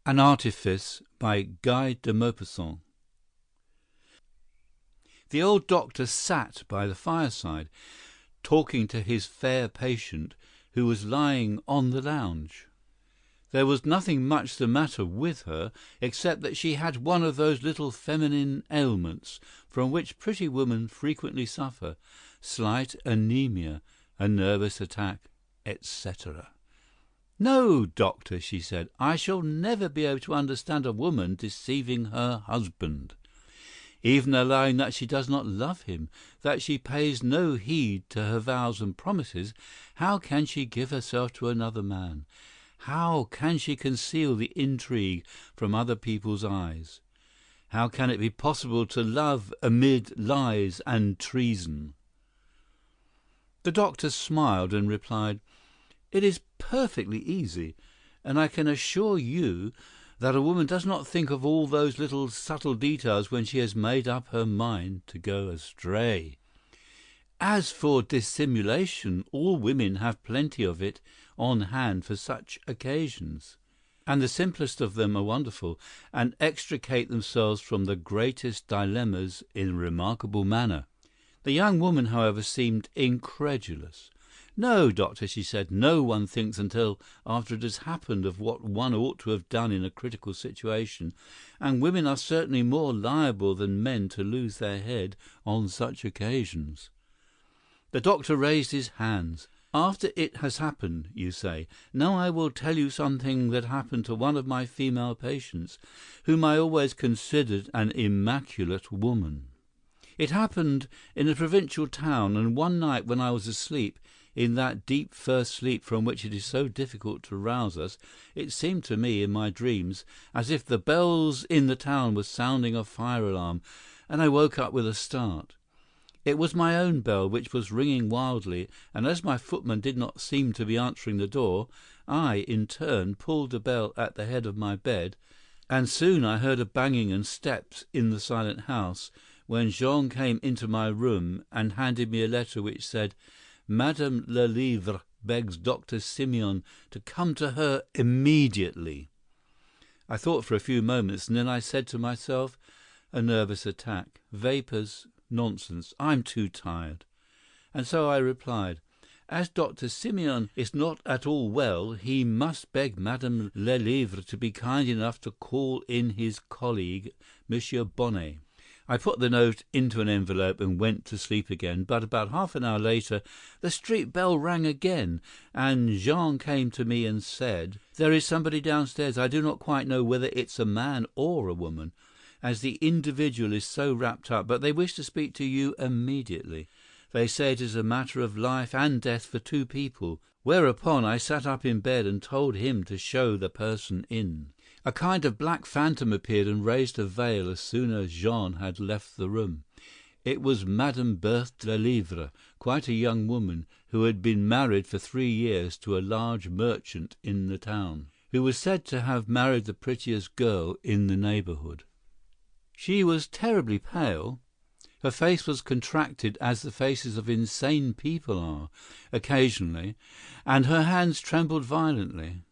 An Artifice by Guy de Maupassant. The old doctor sat by the fireside, talking to his fair patient, who was lying on the lounge. There was nothing much the matter with her, except that she had one of those little feminine ailments from which pretty women frequently suffer, slight anemia, a nervous attack, etc. "No, doctor," she said, "I shall never be able to understand a woman deceiving her husband. Even allowing that she does not love him, that she pays no heed to her vows and promises, how can she give herself to another man? How can she conceal the intrigue from other people's eyes? How can it be possible to love amid lies and treason?" The doctor smiled and replied, "It is perfectly easy, and I can assure you that a woman does not think of all those little subtle details when she has made up her mind to go astray. As for dissimulation, all women have plenty of it on hand for such occasions, and the simplest of them are wonderful, and extricate themselves from the greatest dilemmas in a remarkable manner." The young woman, however, seemed incredulous. "No, doctor," she said, "no one thinks until after it has happened of what one ought to have done in a critical situation, and women are certainly more liable than men to lose their head on such occasions." The doctor raised his hands. "After it has happened, you say. Now I will tell you something that happened to one of my female patients, whom I always considered an immaculate woman. It happened in a provincial town, and one night when I was asleep, in that deep first sleep from which it is so difficult to rouse us, it seemed to me in my dreams as if the bells in the town were sounding a fire alarm, and I woke up with a start. It was my own bell which was ringing wildly, and as my footman did not seem to be answering the door, I, in turn, pulled the bell at the head of my bed, and soon I heard a banging and steps in the silent house, when Jean came into my room and handed me a letter which said, 'Madame Lelièvre begs Dr. Simeon to come to her immediately.' I thought for a few moments, and then I said to myself, 'A nervous attack, vapors, nonsense, I'm too tired.' And so I replied, 'As Dr. Simeon is not at all well, he must beg Madame Lelièvre to be kind enough to call in his colleague, Monsieur Bonnet.' I put the note into an envelope and went to sleep again, but about half an hour later the street bell rang again, and Jean came to me and said, 'There is somebody downstairs. I do not quite know whether it's a man or a woman, as the individual is so wrapped up, but they wish to speak to you immediately. They say it is a matter of life and death for two people.' Whereupon I sat up in bed and told him to show the person in. A kind of black phantom appeared and raised a veil as soon as Jean had left the room. It was Madame Berthe Lelièvre, quite a young woman, who had been married for 3 years to a large merchant in the town, who was said to have married the prettiest girl in the neighborhood. She was terribly pale. Her face was contracted as the faces of insane people are, occasionally, and her hands trembled violently.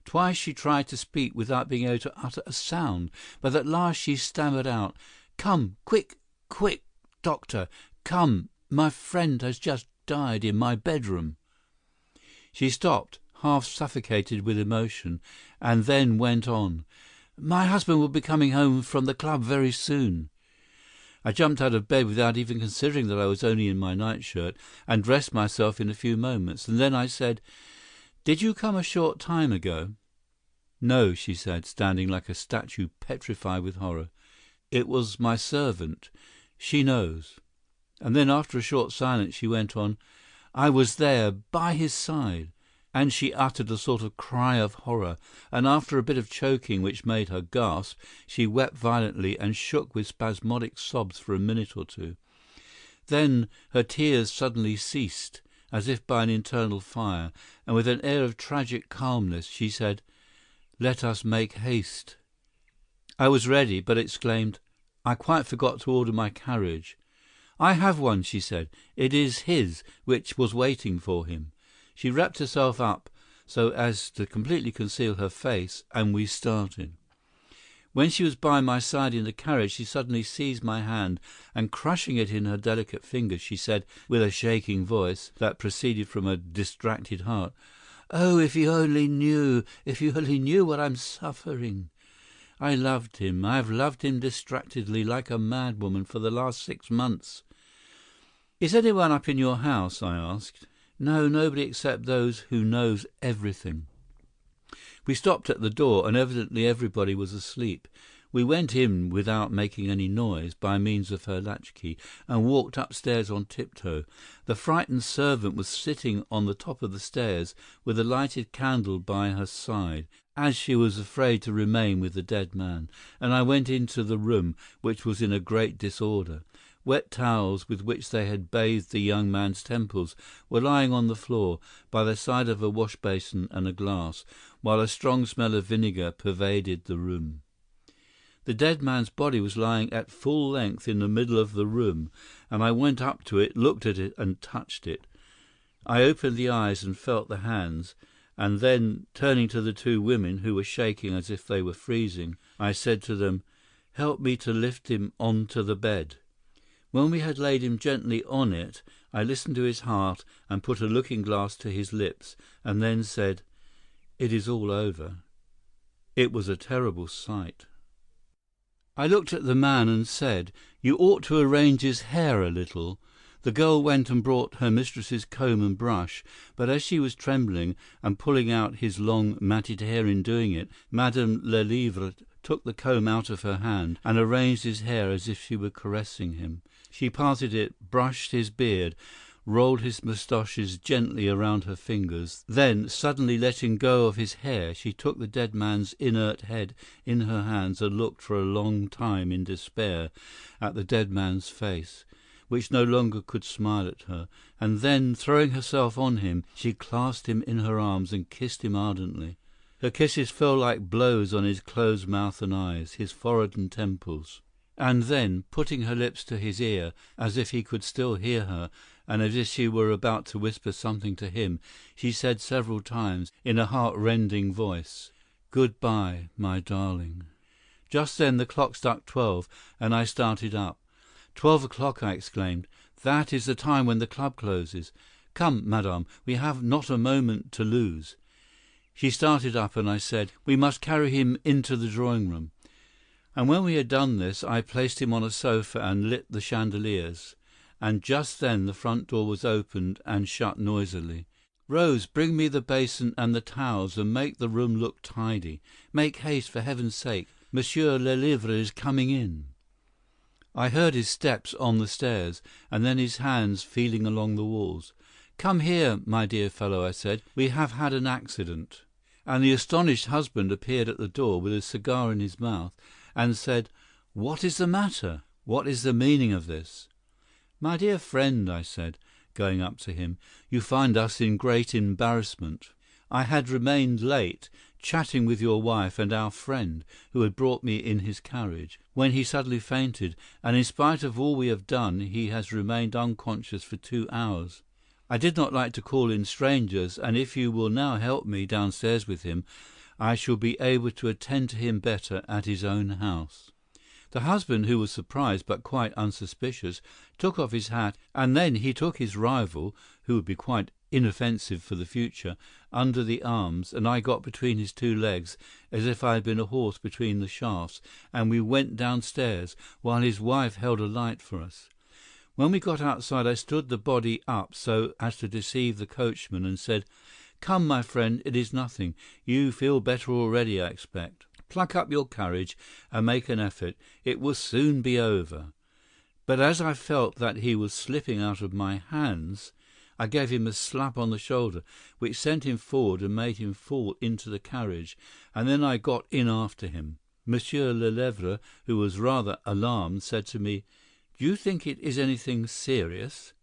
Twice she tried to speak without being able to utter a sound, but at last she stammered out, 'Come, quick, quick, doctor, come, my friend has just died in my bedroom.' She stopped, half suffocated with emotion, and then went on, 'My husband will be coming home from the club very soon.' I jumped out of bed without even considering that I was only in my nightshirt, and dressed myself in a few moments, and then I said, 'Did you come a short time ago?' 'No,' she said, standing like a statue petrified with horror. 'It was my servant. She knows.' And then after a short silence she went on, 'I was there, by his side.' And she uttered a sort of cry of horror, and after a bit of choking which made her gasp, she wept violently and shook with spasmodic sobs for a minute or two. Then her tears suddenly ceased, as if by an internal fire, and with an air of tragic calmness she said, 'Let us make haste.' I was ready, but exclaimed, 'I quite forgot to order my carriage.' 'I have one,' she said. 'It is his, which was waiting for him.' She wrapped herself up, so as to completely conceal her face, and we started. When she was by my side in the carriage, she suddenly seized my hand, and crushing it in her delicate fingers, she said, with a shaking voice that proceeded from a distracted heart, "Oh, if you only knew, if you only knew what I'm suffering! I loved him. I have loved him distractedly, like a madwoman, for the last 6 months." "Is anyone up in your house?" I asked. "No, nobody except those who knows everything." We stopped at the door, and evidently everybody was asleep. We went in without making any noise, by means of her latchkey, and walked upstairs on tiptoe. The frightened servant was sitting on the top of the stairs, with a lighted candle by her side, as she was afraid to remain with the dead man, and I went into the room, which was in a great disorder. Wet towels with which they had bathed the young man's temples were lying on the floor, by the side of a wash-basin and a glass, while a strong smell of vinegar pervaded the room. The dead man's body was lying at full length in the middle of the room, and I went up to it, looked at it, and touched it. I opened the eyes and felt the hands, and then, turning to the 2 women, who were shaking as if they were freezing, I said to them, "Help me to lift him on to the bed." When we had laid him gently on it, I listened to his heart and put a looking-glass to his lips, and then said, "It is all over." It was a terrible sight. I looked at the man and said, "You ought to arrange his hair a little." The girl went and brought her mistress's comb and brush, but as she was trembling and pulling out his long, matted hair in doing it, Madame Lelièvre took the comb out of her hand and arranged his hair as if she were caressing him. She parted it, brushed his beard, rolled his moustaches gently around her fingers. Then, suddenly letting go of his hair, she took the dead man's inert head in her hands and looked for a long time in despair at the dead man's face, which no longer could smile at her, and then, throwing herself on him, she clasped him in her arms and kissed him ardently. Her kisses fell like blows on his closed mouth and eyes, his forehead and temples. And then, putting her lips to his ear, as if he could still hear her, and as if she were about to whisper something to him, she said several times, in a heart-rending voice, "Good-bye, my darling." Just then the clock struck 12, and I started up. 12 o'clock, I exclaimed. "That is the time when the club closes. Come, madame, we have not a moment to lose." She started up, and I said, "We must carry him into the drawing-room." And when we had done this, I placed him on a sofa and lit the chandeliers. And just then the front door was opened and shut noisily. "Rose, bring me the basin and the towels, and make the room look tidy. Make haste, for heaven's sake. Monsieur Lelièvre is coming in." I heard his steps on the stairs, and then his hands feeling along the walls. "Come here, my dear fellow," I said. "We have had an accident." And the astonished husband appeared at the door with a cigar in his mouth, and said, "What is the matter? What is the meaning of this?" "My dear friend," I said, going up to him, "you find us in great embarrassment. I had remained late, chatting with your wife and our friend, who had brought me in his carriage, when he suddenly fainted, and in spite of all we have done, he has remained unconscious for 2 hours. I did not like to call in strangers, and if you will now help me downstairs with him, I shall be able to attend to him better at his own house." The husband, who was surprised but quite unsuspicious, took off his hat, and then he took his rival, who would be quite inoffensive for the future, under the arms, and I got between his 2 legs, as if I had been a horse between the shafts, and we went downstairs, while his wife held a light for us. When we got outside, I stood the body up so as to deceive the coachman, and said, "Come, my friend, it is nothing. You feel better already, I expect. Pluck up your courage and make an effort. It will soon be over." But as I felt that he was slipping out of my hands, I gave him a slap on the shoulder, which sent him forward and made him fall into the carriage, and then I got in after him. Monsieur Lelièvre, who was rather alarmed, said to me, "Do you think it is anything serious?"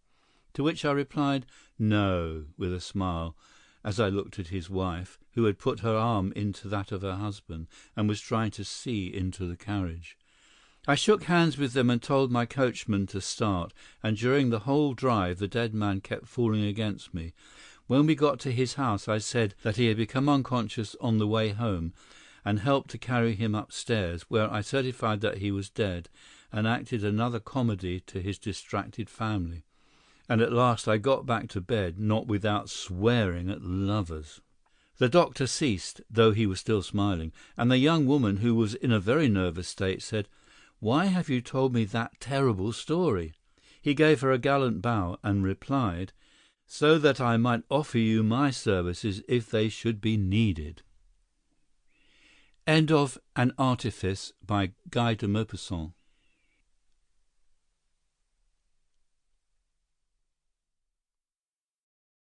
To which I replied, "No," with a smile, as I looked at his wife, who had put her arm into that of her husband, and was trying to see into the carriage. I shook hands with them and told my coachman to start, and during the whole drive the dead man kept falling against me. When we got to his house, I said that he had become unconscious on the way home, and helped to carry him upstairs, where I certified that he was dead, and acted another comedy to his distracted family. And at last I got back to bed, not without swearing at lovers." The doctor ceased, though he was still smiling, and the young woman, who was in a very nervous state, said, "Why have you told me that terrible story?" He gave her a gallant bow, and replied, "So that I might offer you my services if they should be needed." End of An Artifice by Guy de Maupassant.